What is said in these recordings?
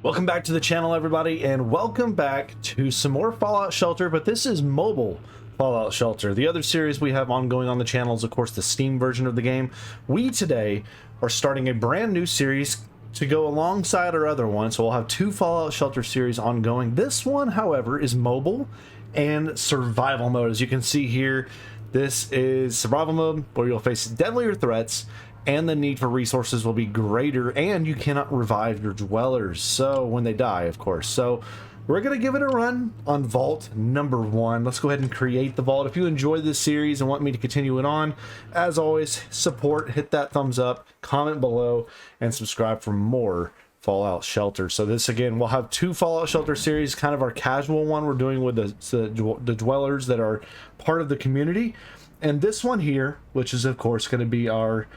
Welcome back to the channel, everybody, and welcome back to some more Fallout Shelter, but this is mobile Fallout Shelter. The other series we have ongoing on the channel is, of course, the Steam version of the game. We today are starting a brand new series to go alongside our other one, so we'll have two Fallout Shelter series ongoing. This one, however, is mobile and survival mode. As you can see here, this is survival mode where you'll face deadlier threats and the need for resources will be greater, and you cannot revive your dwellers, so when they die, of course. So we're gonna give it a run on vault number 1. Let's go ahead and create the vault. If you enjoyed this series and want me to continue it on, as always, support, hit that thumbs up, comment below, and subscribe for more Fallout Shelter. So this, again, we'll have two Fallout Shelter series, kind of our casual one we're doing with the dwellers that are part of the community, and this one here, which is of course going to be our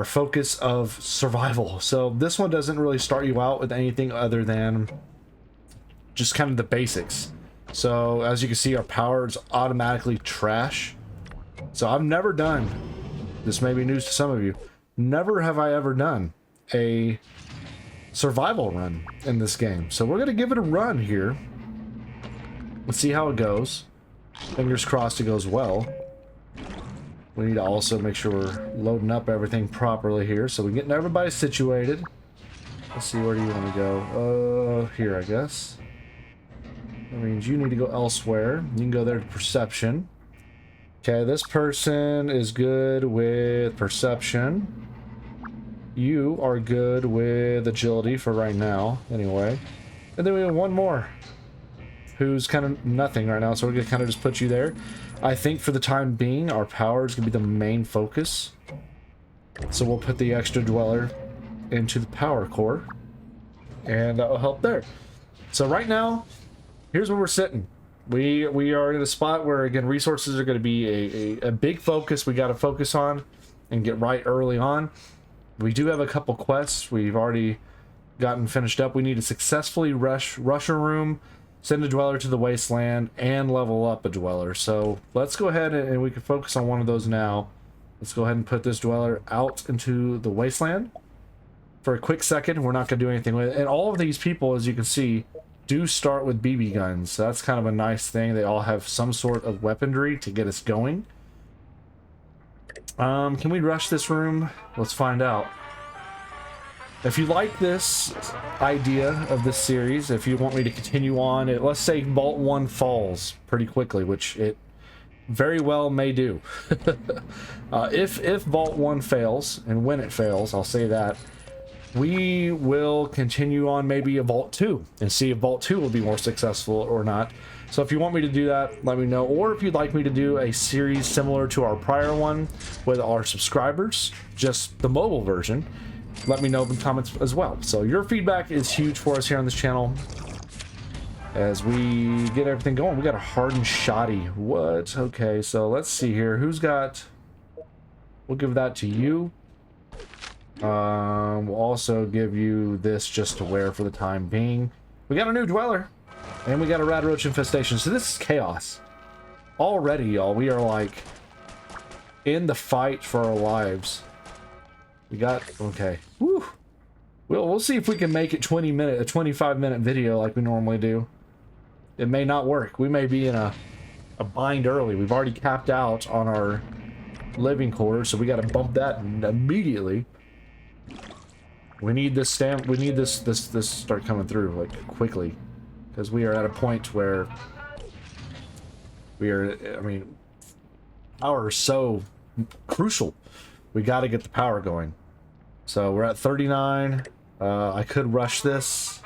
focus of survival. So this one doesn't really start you out with anything other than just kind of the basics. So as you can see, our power is automatically trash. So I've never done, this may be news to some of you, never have I ever done a survival run in this game. So we're gonna give it a run here. Let's see how it goes. Fingers crossed it goes well. We need to also make sure we're loading up everything properly here, so we're getting everybody situated. Let's see, where do you want to go? Here, I guess. That means you need to go elsewhere. You can go there to perception. Okay, this person is good with perception. You are good with agility for right now, anyway. And then we have one more who's kind of nothing right now, so we're gonna kind of just put you there. I think for the time being, our power is gonna be the main focus, so we'll put the extra dweller into the power core, and that will help there. So right now, here's where we're sitting. We are in a spot where, again, resources are going to be a big focus. We got to focus on and get right early on. We do have a couple quests we've already gotten finished up. We need to successfully rush a room, send a dweller to the wasteland, and level up a dweller. So let's go ahead and we can focus on one of those now. Let's go ahead and put this dweller out into the wasteland for a quick second. We're not going to do anything with it. And all of these people, as you can see, do start with BB guns. So that's kind of a nice thing. They all have some sort of weaponry to get us going. Can we rush this room? Let's find out. If you like this idea of this series, if you want me to continue on, let's say Vault 1 falls pretty quickly, which it very well may do. If Vault 1 fails, and when it fails, I'll say that, we will continue on maybe a Vault 2 and see if Vault 2 will be more successful or not. So if you want me to do that, let me know. Or if you'd like me to do a series similar to our prior one with our subscribers, just the mobile version, let me know in the comments as well. So your feedback is huge for us here on this channel as we get everything going. We got a hardened shoddy. What? Okay, so let's see here. Who's got... We'll give that to you. We'll also give you this just to wear for the time being. We got a new dweller, and we got a rat roach infestation. So this is chaos already, y'all. We are like in the fight for our lives. We got, okay. Woo. We'll see if we can make it 25-minute video like we normally do. It may not work. We may be in a bind early. We've already capped out on our living quarters, so we got to bump that immediately. We need this stamp. We need this start coming through like quickly, because we are at a point where we are. I mean, power is so crucial. We got to get the power going. So we're at 39. I could rush this.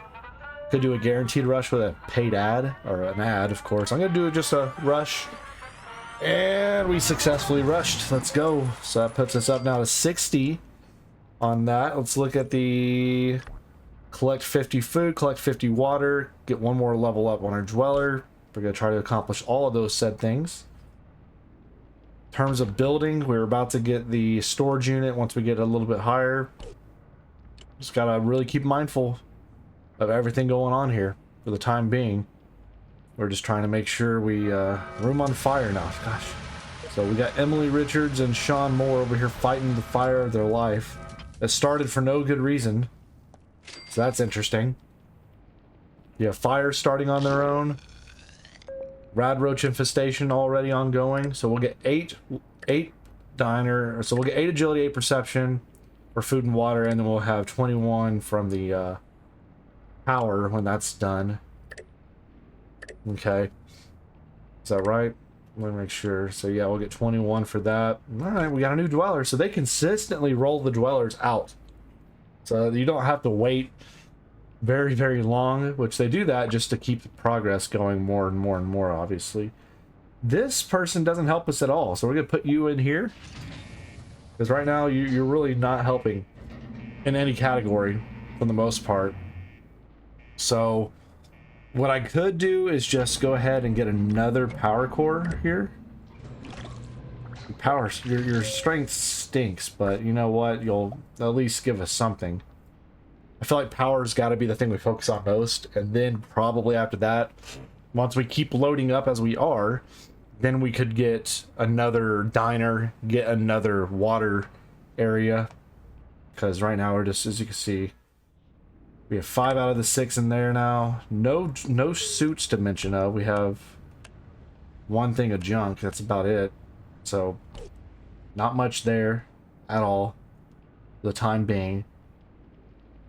Could do a guaranteed rush with a paid ad, or an ad, of course. I'm gonna do just a rush, and we successfully rushed. Let's go. So that puts us up now to 60 on that. Let's look at the collect 50 food, collect 50 water, get one more level up on our dweller. We're gonna try to accomplish all of those said things. In terms of building, we're about to get the storage unit once we get a little bit higher. Just gotta really keep mindful of everything going on here for the time being. We're just trying to make sure we room on fire now. Gosh. So we got Emily Richards and Sean Moore over here fighting the fire of their life. That started for no good reason. So that's interesting. You have fires starting on their own. Rad roach infestation already ongoing. So we'll get eight diner. So we'll get 8 agility, 8 perception for food and water, and then we'll have 21 from the power when that's done. Okay. Is that right? Let me make sure. So yeah, we'll get 21 for that. All right, we got a new dweller. So they consistently roll the dwellers out. So you don't have to wait very, very long, which they do that just to keep the progress going more and more and more, obviously. This person doesn't help us at all. So we're going to put you in here. Because right now you're really not helping in any category for the most part. So what I could do is just go ahead and get another power core here. Your strength stinks, but you know what? You'll at least give us something. I feel like power's got to be the thing we focus on most, and then probably after that, once we keep loading up as we are, then we could get another diner, get another water area, because right now we're just, as you can see, we have 5 out of the 6 in there now. No suits to mention of. We have one thing of junk. That's about it. So not much there at all for the time being.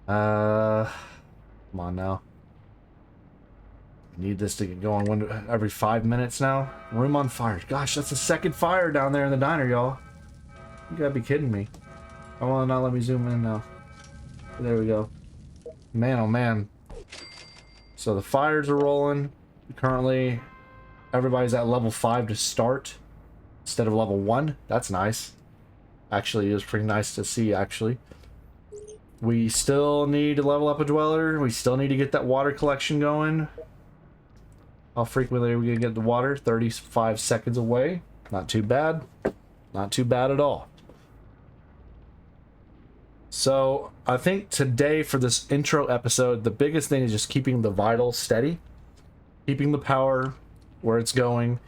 Come on now. Need this to get going every 5 minutes now. Room on fire. Gosh, that's the second fire down there in the diner, y'all. You gotta be kidding me. Oh, well, not let me zoom in now. There we go. Man, oh man. So the fires are rolling. Currently, everybody's at level 5 to start instead of level 1. That's nice. Actually, it was pretty nice to see, actually. We still need to level up a dweller. We still need to get that water collection going. How frequently are we going to get the water? 35 seconds away. Not too bad. Not too bad at all. So, I think today for this intro episode, the biggest thing is just keeping the vitals steady. Keeping the power where it's going.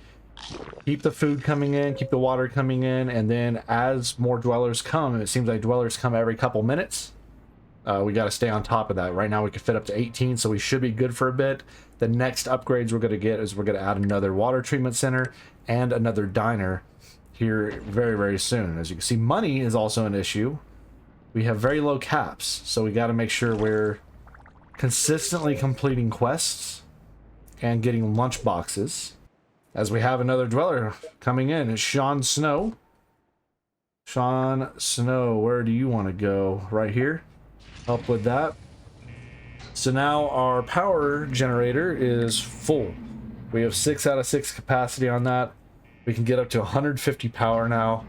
Keep the food coming in, keep the water coming in, and then as more dwellers come, and it seems like dwellers come every couple minutes, we got to stay on top of that. Right now we can fit up to 18, so we should be good for a bit. The next upgrades we're going to get is we're going to add another water treatment center and another diner here very, very soon. As you can see, money is also an issue. We have very low caps, so we got to make sure we're consistently completing quests and getting lunch boxes. As we have another dweller coming in, it's Sean Snow. Sean Snow, where do you want to go? Right here? Help with that. So now our power generator is full. We have 6 out of 6 capacity on that. We can get up to 150 power now.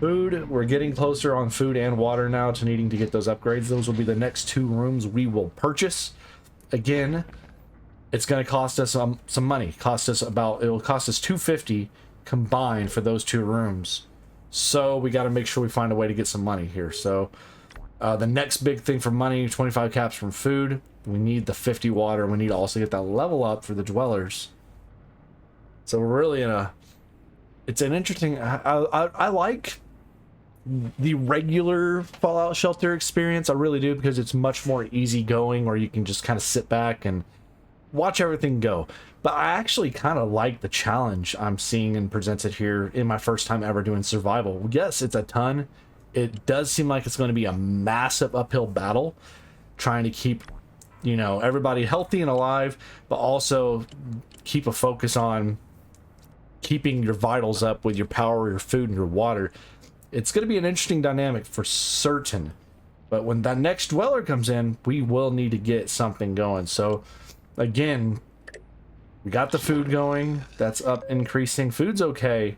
Food, we're getting closer on food and water now to needing to get those upgrades. Those will be the next 2 rooms we will purchase. Again, it's going to cost us some money. It'll cost us $250 combined for those 2 rooms. So we got to make sure we find a way to get some money here. So the next big thing for money, 25 caps from food. We need the 50 water. We need to also get that level up for the dwellers. So we're really in a... It's an interesting... I like the regular Fallout Shelter experience. I really do, because it's much more easygoing, where you can just kind of sit back and watch everything go. But I actually kind of like the challenge I'm seeing and presented here in my first time ever doing survival. Yes, it's a ton. It does seem like it's going to be a massive uphill battle, trying to keep, you know, everybody healthy and alive, but also keep a focus on keeping your vitals up with your power, your food, and your water. It's going to be an interesting dynamic for certain. But when that next dweller comes in, we will need to get something going. So again, we got the food going. That's up, increasing. Food's okay.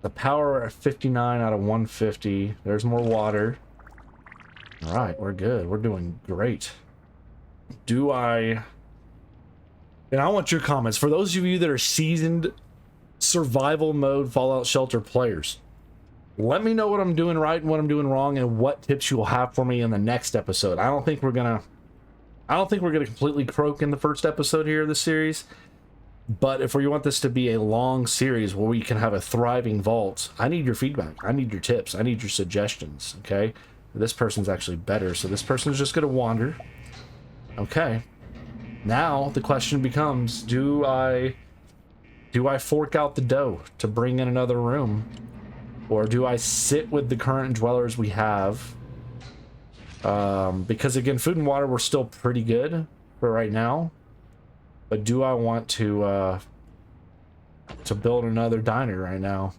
The power at 59 out of 150. There's more water. All right, we're good. We're doing great. And I want your comments. For those of you that are seasoned survival mode Fallout Shelter players, let me know what I'm doing right and what I'm doing wrong, and what tips you will have for me in the next episode. I don't think we're gonna completely croak in the first episode here of the series. But if we want this to be a long series where we can have a thriving vault, I need your feedback. I need your tips. I need your suggestions, okay? This person's actually better, so this person's just going to wander. Okay. Now the question becomes, do I fork out the dough to bring in another room? Or do I sit with the current dwellers we have? Because again, food and water, we're still pretty good for right now. But do I want to build another diner right now?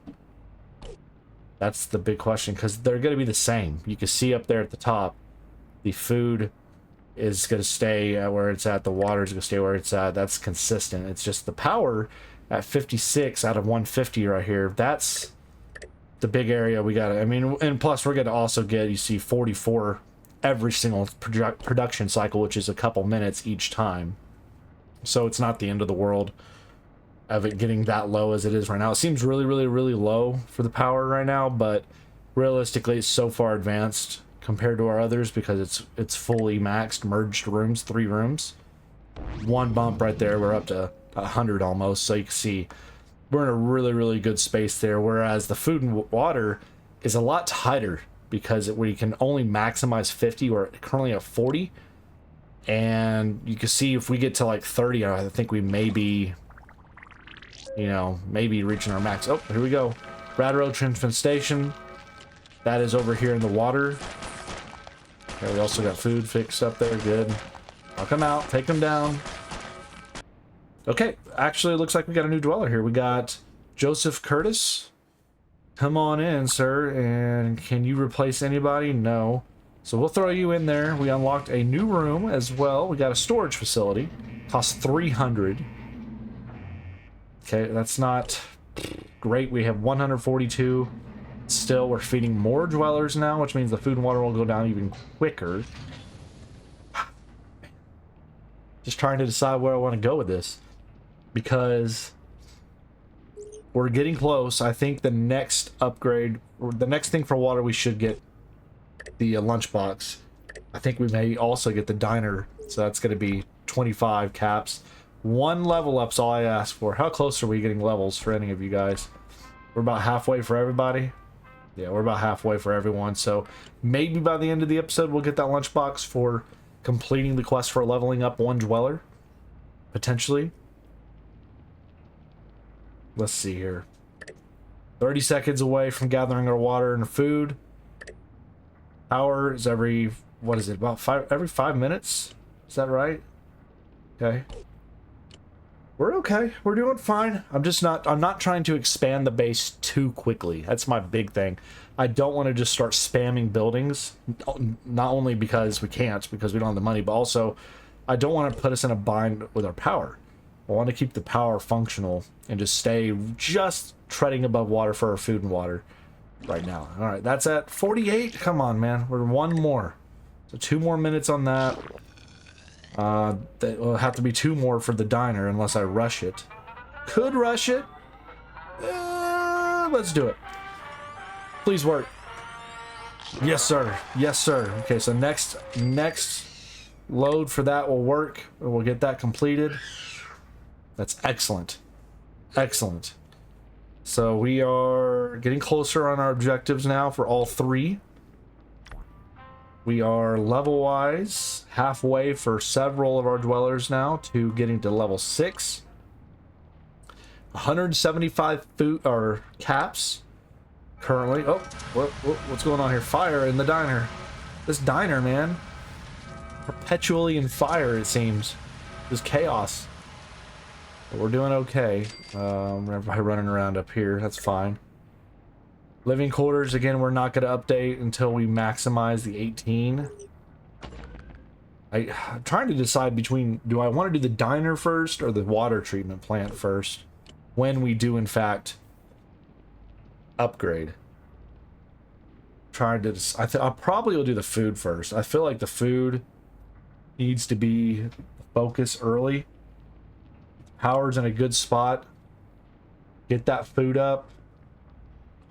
That's the big question, because they're going to be the same. You can see up there at the top, the food is going to stay at where it's at. The water is going to stay where it's at. That's consistent. It's just the power at 56 out of 150 right here. That's the big area we got. I mean, and plus we're going to also get, you see, 44 every single production cycle, which is a couple minutes each time. So it's not the end of the world of it getting that low as it is right now. It seems really, really, really low for the power right now, but realistically, it's so far advanced compared to our others because it's fully maxed, merged rooms, 3 rooms. One bump right there, we're up to 100 almost, so you can see we're in a really, really good space there, whereas the food and water is a lot tighter because we can only maximize 50. We're currently at 40, and you can see if we get to like 30, I think we may be, you know, maybe reaching our max. Oh, here we go. Rad roach infestation. That is over here in the water. Okay, we also got food fixed up there. Good. Knock them out. Take them down. Okay, actually, it looks like we got a new dweller here. We got Joseph Curtis. Come on in, sir. And can you replace anybody? No. So we'll throw you in there. We unlocked a new room as well. We got a storage facility. Costs 300. Okay, that's not great. We have 142. Still, we're feeding more dwellers now, which means the food and water will go down even quicker. Just trying to decide where I want to go with this, because we're getting close. I think the next upgrade, or the next thing for water, we should get the lunchbox. I think we may also get the diner, so that's going to be 25 caps. 1 level up's all I ask for. How close are we getting levels for any of you guys? We're about halfway for everybody. Yeah, we're about halfway for everyone. So maybe by the end of the episode, we'll get that lunchbox for completing the quest for leveling up 1 dweller. Potentially. Let's see here. 30 seconds away from gathering our water and food. Power is every, what is it, about every 5 minutes? Is that right? Okay. We're okay. We're doing fine. I'm not trying to expand the base too quickly. That's my big thing. I don't want to just start spamming buildings. Not only because we can't, because we don't have the money, but also I don't want to put us in a bind with our power. I want to keep the power functional and just stay just treading above water for our food and water right now. All right, that's at 48. Come on, man. We're 1 more. So 2 more minutes on that. That will have to be 2 more for the diner unless I rush it. Could rush it. Let's do it. Please work. Yes, sir. Yes, sir. Okay, so next load for that will work. We'll get that completed. That's excellent. Excellent. So we are getting closer on our objectives now for all 3. We are level-wise halfway for several of our dwellers now to getting to level 6. 175 food or caps currently. Oh, what's going on here? Fire in the diner. This diner, man, perpetually in fire. It seems. This chaos. But we're doing okay. Everybody running around up here. That's fine. Living quarters, again, we're not going to update until we maximize the 18. I'm trying to decide between, do I want to do the diner first or the water treatment plant first when we do, in fact, upgrade? Trying to, I probably will do the food first. I feel like the food needs to be focus early. Power's in a good spot. Get that food up.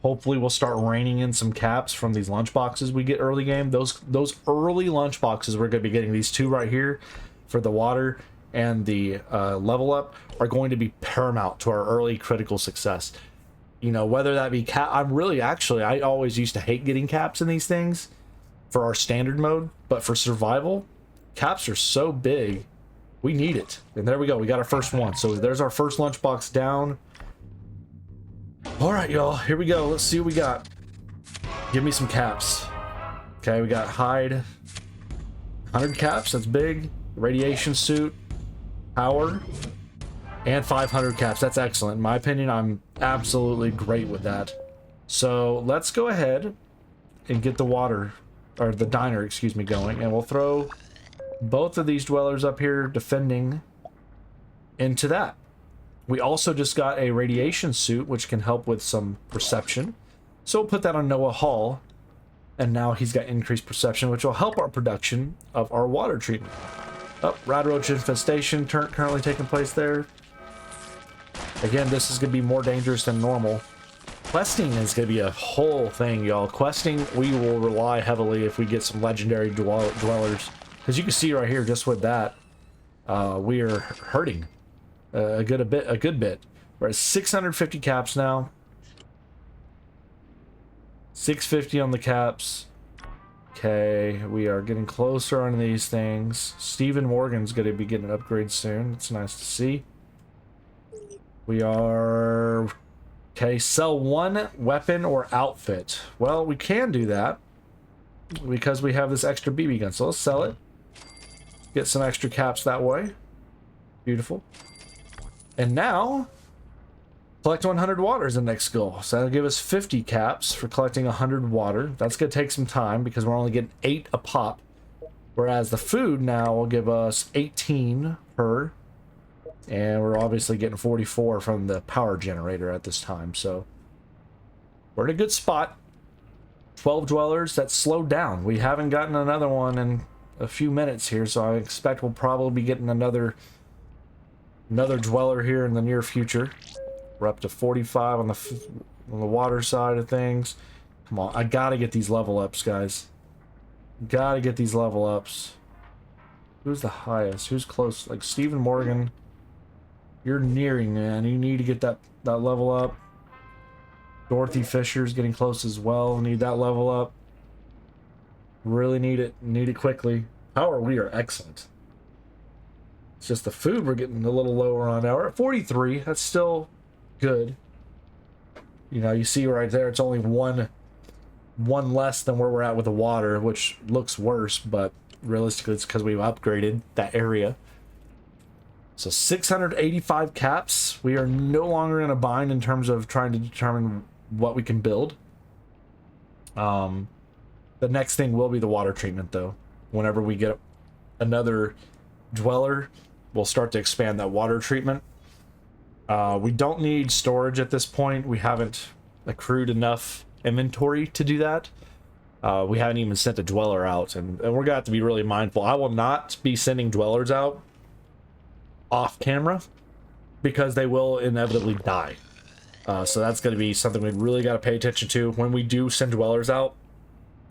Hopefully we'll start reining in some caps from these lunch boxes we get early game. Those early lunch boxes we're going to be getting, these 2 right here for the water and the level up, are going to be paramount to our early critical success. You know, whether that be cap, I always used to hate getting caps in these things for our standard mode, but for survival, caps are so big. We need it. And there we go. We got our first one. So there's our first lunchbox down. All right, y'all. Here we go. Let's see what we got. Give me some caps. Okay, we got hide. 100 caps. That's big. Radiation suit. Power. And 500 caps. That's excellent. In my opinion, I'm absolutely great with that. So let's go ahead and get the water, or the diner, excuse me, going. And we'll throw both of these dwellers up here defending into that. We also just got a radiation suit, which can help with some perception. So we'll put that on Noah Hall. And now he's got increased perception, which will help our production of our water treatment. Oh, rad roach infestation currently taking place there. Again, this is going to be more dangerous than normal. Questing is going to be a whole thing, y'all. Questing, we will rely heavily if we get some legendary dwellers. As you can see right here, just with that, we are hurting a good bit. We're at 650 caps now. 650 on the caps. Okay, we are getting closer on these things. Stephen Morgan's going to be getting an upgrade soon. It's nice to see. We are... Okay, sell one weapon or outfit. Well, we can do that because we have this extra BB gun. So let's sell it. Get some extra caps that way. Beautiful. And now, collect 100 water is the next goal. So that'll give us 50 caps for collecting 100 water. That's going to take some time because we're only getting 8 a pop. Whereas the food now will give us 18 per. And we're obviously getting 44 from the power generator at this time. So we're in a good spot. 12 dwellers. That's slowed down. We haven't gotten another one in a few minutes here. So I expect we'll probably be getting another dweller here in the near future. We're up to 45 on the water side of things. Come on, I gotta get these level ups, guys. Gotta get these level ups. Who's the highest? Who's close? Like Stephen Morgan. You're nearing, man. You need to get that level up. Dorothy Fisher's getting close as well. Need that level up. Really need it. Need it quickly. Power, we are excellent. It's just the food we're getting a little lower on now. We're at 43. That's still good. You know, you see right there, it's only one less than where we're at with the water, which looks worse, but realistically it's because we've upgraded that area. So 685 caps. We are no longer in a bind in terms of trying to determine what we can build. The next thing will be the water treatment, though. Whenever we get another dweller, we'll start to expand that water treatment. We don't need storage at this point. We haven't accrued enough inventory to do that. We haven't even sent a dweller out, and we're going to have to be really mindful. I will not be sending dwellers out off camera because they will inevitably die. So that's going to be something we really got to pay attention to. When we do send dwellers out,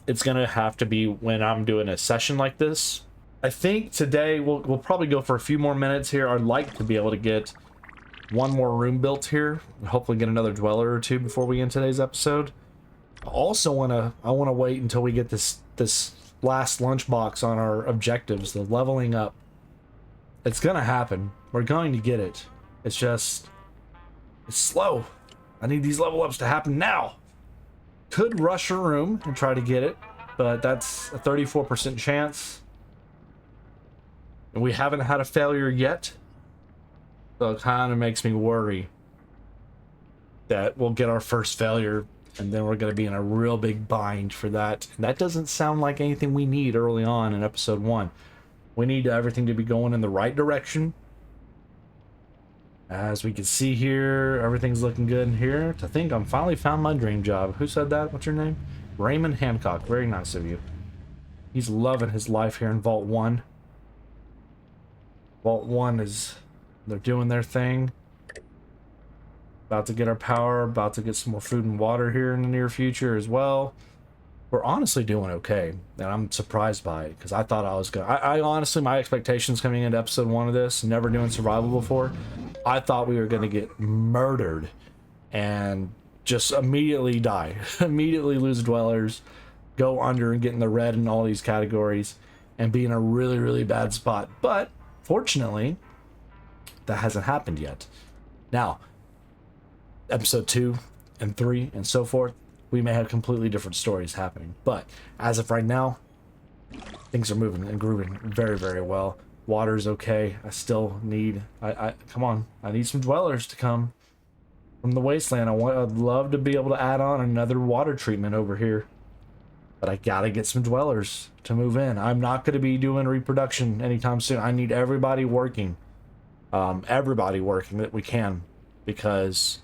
it's going to have to be when I'm doing a session like this. I think today we'll probably go for a few more minutes here. I'd like to be able to get one more room built here, hopefully get another dweller or two before we end today's episode. I also want to wait until we get this last lunchbox on our objectives, the leveling up. It's gonna happen. We're going to get it. It's just, it's slow. I need these level ups to happen now. Could rush a room and try to get it, but that's a 34% chance. And we haven't had a failure yet. So it kind of makes me worry that we'll get our first failure and then we're going to be in a real big bind for that. And that doesn't sound like anything we need early on in episode 1. We need everything to be going in the right direction. As we can see here, everything's looking good in here. I think I'm finally found my dream job. Who said that? What's your name? Raymond Hancock. Very nice of you. He's loving his life here in Vault 1. Vault 1 is... they're doing their thing. About to get our power. About to get some more food and water here in the near future as well. We're honestly doing okay. And I'm surprised by it. Because I thought I was going to... I honestly, my expectations coming into episode 1 of this, never doing survival before, I thought we were going to get murdered. And just immediately die. Immediately lose dwellers. Go under and get in the red in all these categories. And be in a really, really bad spot. But Fortunately, that hasn't happened yet. Now, episode 2 and 3 and so forth, we may have completely different stories happening. But as of right now, things are moving and grooving very, very well. Water's okay. I still need... come on. I need some dwellers to come from the wasteland. I'd love to be able to add on another water treatment over here. But I gotta get some dwellers to move in. I'm not going to be doing reproduction anytime soon. I need everybody working. Everybody working that we can. Because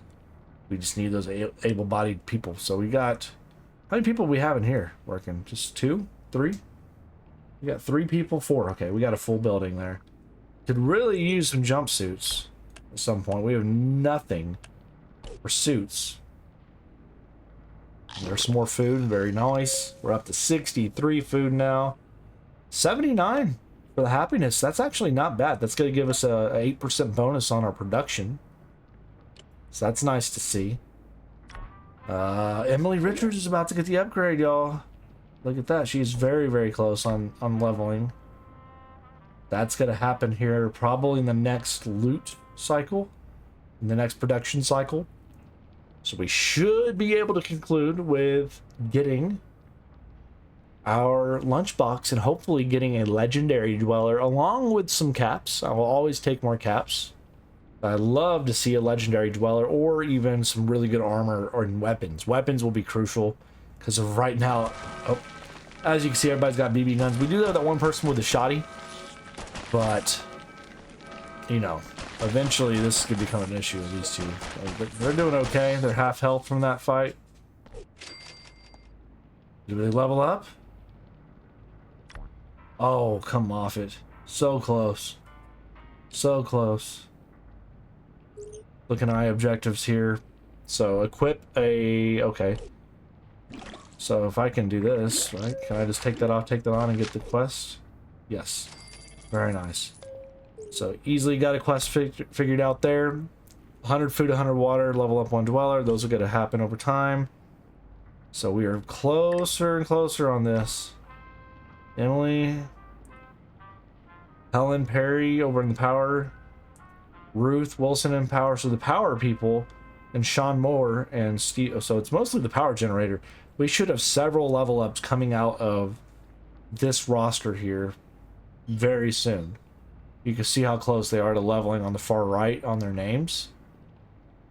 we just need those able-bodied people. So we got... How many people we have in here working? Just 2? 3? We got 3 people? 4. Okay, we got a full building there. Could really use some jumpsuits at some point. We have nothing for suits. There's some more food. Very nice. We're up to 63 food now. 79 for the happiness. That's actually not bad. That's going to give us a 8% bonus on our production. So that's nice to see. Emily Richards is about to get the upgrade, y'all. Look at that. She's very, very close on leveling. That's going to happen here probably in the next loot cycle. In the next production cycle. So we should be able to conclude with getting our lunchbox and hopefully getting a legendary dweller along with some caps. I will always take more caps. I'd love to see a legendary dweller or even some really good armor or weapons. Weapons will be crucial because of right now. Oh, as you can see, everybody's got BB guns. We do have that one person with the shotty, but you know, eventually this could become an issue with these two. They're doing okay. They're half health from that fight. Do they level up? Oh, come off it. So close. So close. Looking at my objectives here. So equip a... Okay. So if I can do this, right? Can I just take that off, take that on, and get the quest? Yes. Very nice. So easily got a quest figured out there. 100 food, 100 water, level up 1 dweller. Those are going to happen over time. So we are closer and closer on this. Emily. Helen Perry over in the power. Ruth Wilson in power. So the power people. And Sean Moore and Steve. So it's mostly the power generator. We should have several level ups coming out of this roster here very soon. You can see how close they are to leveling on the far right on their names.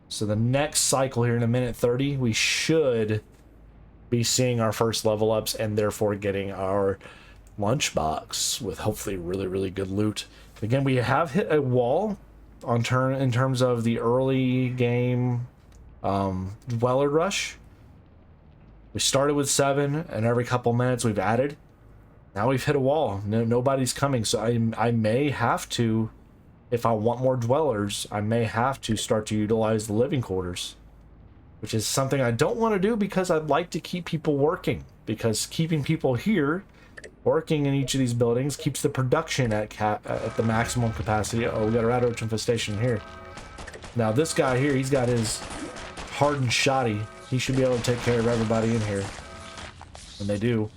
So the next cycle here in a minute 30, we should be seeing our first level ups and therefore getting our lunchbox with hopefully really, really good loot. Again, we have hit a wall on in terms of the early game dweller rush. We started with 7 and every couple minutes we've added. Now we've hit a wall. Nobody's coming, so I may have to, if I want more dwellers, I may have to start to utilize the living quarters, which is something I don't want to do because I'd like to keep people working, because keeping people here working in each of these buildings keeps the production at the maximum capacity. Oh, we got a rat roach infestation here. Now this guy here, he's got his hardened shoddy. He should be able to take care of everybody in here, and they do.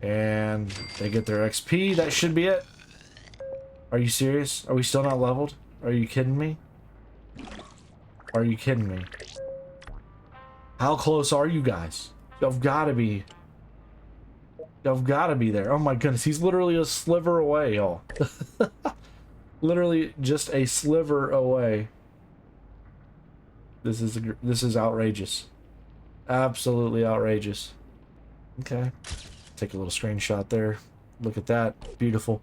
And they get their XP. That should be it. Are you serious? Are we still not leveled? Are you kidding me? Are you kidding me? How close are you guys? You've got to be. You've got to be there. Oh my goodness. He's literally a sliver away, y'all. Literally just a sliver away. This is outrageous. Absolutely outrageous. Okay. Take a little screenshot there. Look at that. Beautiful.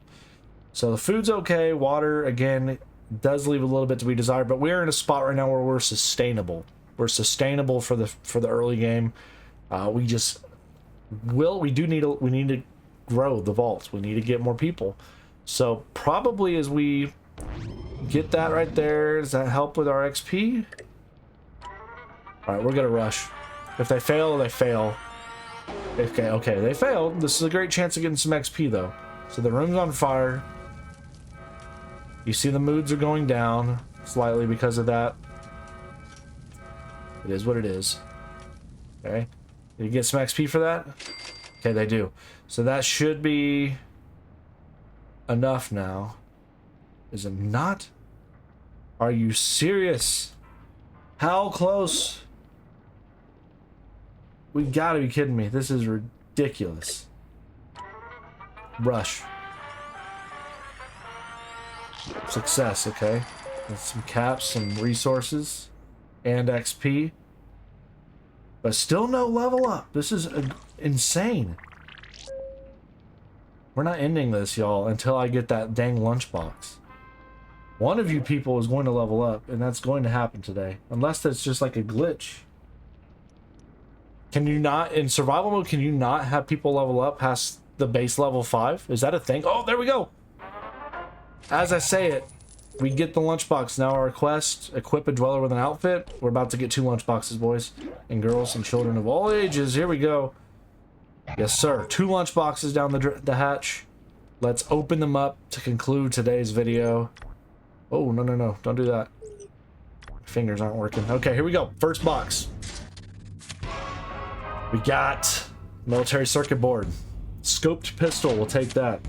So the food's okay. Water, again, does leave a little bit to be desired, but we're in a spot right now where we're sustainable. We're sustainable for the early game. We need to grow the vaults. We need to get more people. So probably as we get that right there, does that help with our XP? All right, we're gonna rush. If they fail, they fail. Okay, they failed. This is a great chance of getting some XP, though. So the room's on fire. You see the moods are going down slightly because of that. It is what it is. Okay. Did you get some XP for that? Okay, they do. So that should be enough now. Is it not? Are you serious? How close? We gotta be kidding me. This is ridiculous. Rush. Success, okay. With some caps, some resources, and XP. But still no level up. This is insane. We're not ending this, y'all, until I get that dang lunchbox. One of you people is going to level up, and that's going to happen today. Unless that's just like a glitch. Can you not, in survival mode, can you not have people level up past the base level 5? Is that a thing? Oh, there we go! As I say it, we get the lunchbox. Now our quest, equip a dweller with an outfit. We're about to get 2 lunchboxes, boys and girls and children of all ages. Here we go. Yes, sir. 2 lunchboxes down the hatch. Let's open them up to conclude today's video. Oh, no, no, no. Don't do that. My fingers aren't working. Okay, here we go. First box. We got military circuit board. Scoped pistol. We'll take that.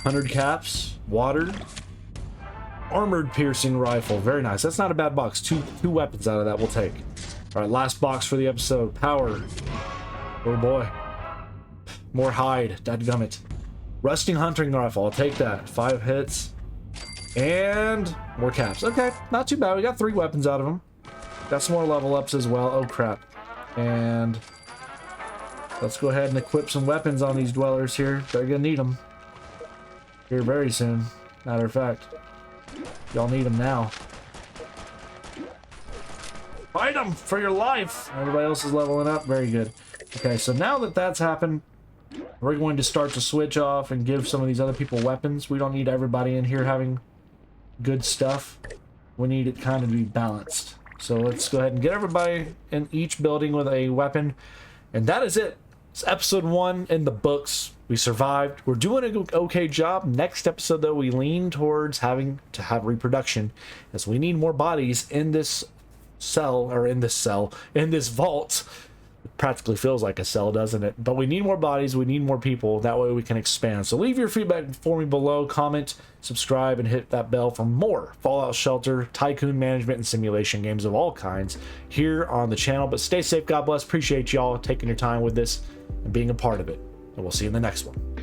100 caps. Water. Armored piercing rifle. Very nice. That's not a bad box. Two weapons out of that we'll take. All right, last box for the episode. Power. Oh, boy. More hide. Dadgummit. Rusting hunting rifle. I'll take that. 5 hits. And more caps. Okay, not too bad. We got 3 weapons out of them. Got some more level ups as well. Oh, crap. And let's go ahead and equip some weapons on these dwellers here. They're gonna need them here very soon. Matter of fact, y'all need them now. Fight them for your life. Everybody else is leveling up. Very good. Okay, so now that that's happened, we're going to start to switch off and give some of these other people weapons. We don't need everybody in here having good stuff. We need it kind of to be balanced. So let's go ahead and get everybody in each building with a weapon. And that is it. It's episode 1 in the books. We survived. We're doing an okay job. Next episode, though, we lean towards having to have reproduction, as we need more bodies in this cell, or in this vault. It practically feels like a cell, doesn't it? But we need more bodies. We need more people. That way we can expand. So leave your feedback for me below. Comment, subscribe, and hit that bell for more Fallout Shelter, tycoon management, and simulation games of all kinds here on the channel. But stay safe. God bless. Appreciate y'all taking your time with this and being a part of it. And we'll see you in the next one.